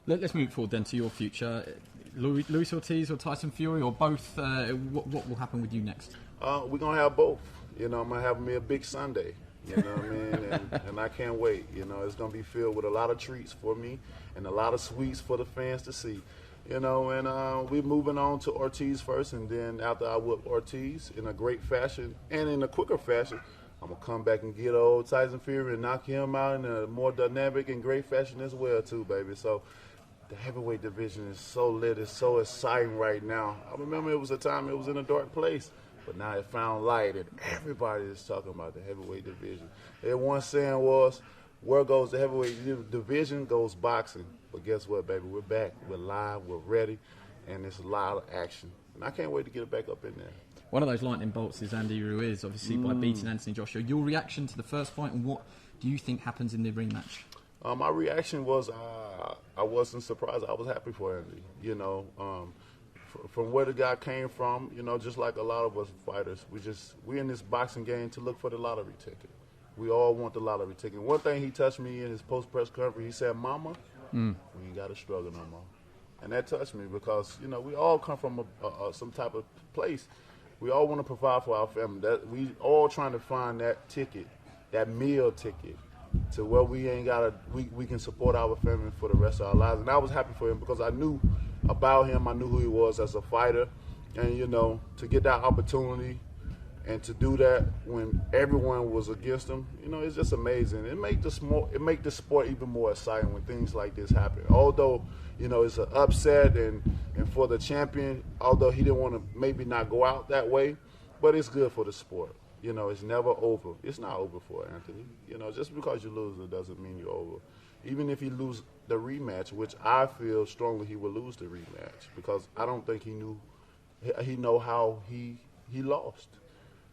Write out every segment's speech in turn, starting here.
Let's move forward then to your future. Luis Ortiz or Tyson Fury or both? What will happen with you next? We're going to have both. I'm going to have me a big Sunday. You know what I mean? And I can't wait. It's going to be filled with a lot of treats for me and a lot of sweets for the fans to see. And we're moving on to Ortiz first, and then after I whip Ortiz in a great fashion and in a quicker fashion, I'm going to come back and get old Tyson Fury and knock him out in a more dynamic and great fashion as well, too, baby. So the heavyweight division is so lit. It's so exciting right now. I remember it was a time it was in a dark place, but now it found light, and everybody is talking about the heavyweight division. Their one saying was, where goes the heavyweight division goes boxing. But guess what, baby? We're back. We're live. We're ready. And there's a lot of action. And I can't wait to get it back up in there. One of those lightning bolts is Andy Ruiz, obviously, by beating Anthony Joshua. Your reaction to the first fight, and what do you think happens in the rematch? My reaction was I wasn't surprised. I was happy for Andy. From where the guy came from, just like a lot of us fighters, we're in this boxing game to look for the lottery ticket. We all want the lottery ticket. One thing he touched me in his post-press conference, he said, "Mama, we ain't got to struggle no more." And that touched me because, we all come from some type of place. We all want to provide for our family. That we all trying to find that ticket, that meal ticket, to where we ain't got we can support our family for the rest of our lives. And I was happy for him because I knew about him. I knew who he was as a fighter. And, to get that opportunity and to do that when everyone was against him, it's just amazing. It make the sport even more exciting when things like this happen. Although, it's an upset and for the champion, although he didn't want to maybe not go out that way, but it's good for the sport. It's never over. It's not over for Anthony. Just because you lose, it doesn't mean you're over. Even if he lose the rematch, which I feel strongly he will lose the rematch because I don't think he know how he lost.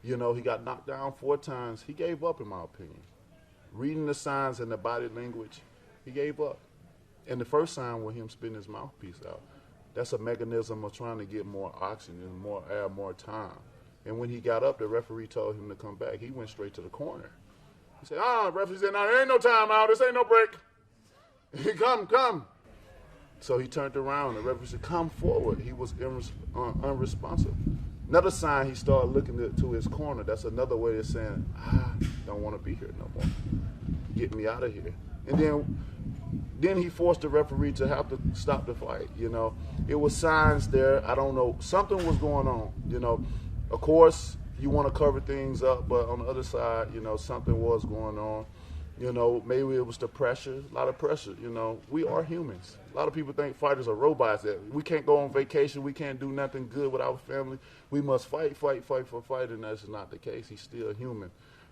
He got knocked down 4 times. He gave up, in my opinion. Reading the signs and the body language, he gave up. And the first sign was him spitting his mouthpiece out. That's a mechanism of trying to get more oxygen, more air, more time. And when he got up, the referee told him to come back. He went straight to the corner. He said, the referee said, "No, there ain't no timeout. This ain't no break. Come. So he turned around. The referee said, "Come forward." He was unresponsive. Another sign, he started looking to his corner. That's another way of saying, "I don't want to be here no more. Get me out of here." And then he forced the referee to have to stop the fight. It was signs there. I don't know. Something was going on. Of course, you want to cover things up, but on the other side, something was going on. Maybe it was the pressure, a lot of pressure. We are humans. A lot of people think fighters are robots. That we can't go on vacation. We can't do nothing good with our family. We must fight for fight, and that's not the case. He's still human.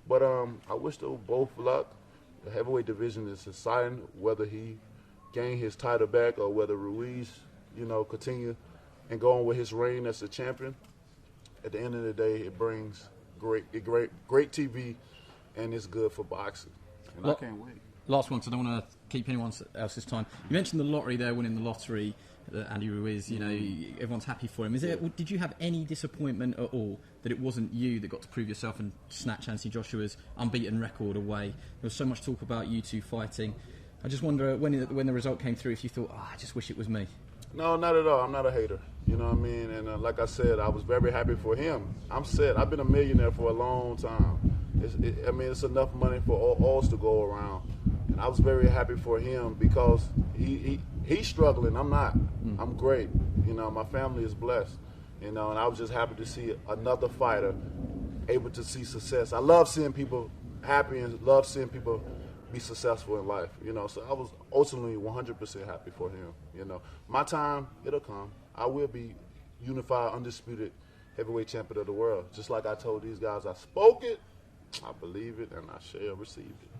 But I wish them both luck. The heavyweight division is exciting, whether he gain his title back or whether Ruiz, continue and go on with his reign as the champion. At the end of the day, it brings great TV, and it's good for boxing. And I can't wait. Last one, because I don't want to keep anyone else's time. You mentioned the lottery there, winning the lottery. Andy Ruiz, everyone's happy for him. Did you have any disappointment at all that it wasn't you that got to prove yourself and snatch Anthony Joshua's unbeaten record away? There was so much talk about you two fighting. I just wonder when the result came through, if you thought, I just wish it was me. No, not at all. I'm not a hater. You know what I mean? And like I said, I was very happy for him. I'm set. I've been a millionaire for a long time. It's enough money for all us to go around. And I was very happy for him because he's struggling. I'm not. I'm great. My family is blessed. And I was just happy to see another fighter able to see success. I love seeing people happy and love seeing people be successful in life, So I was ultimately 100% happy for him, My time, it'll come. I will be unified, undisputed heavyweight champion of the world. Just like I told these guys, I spoke it, I believe it, and I shall receive it.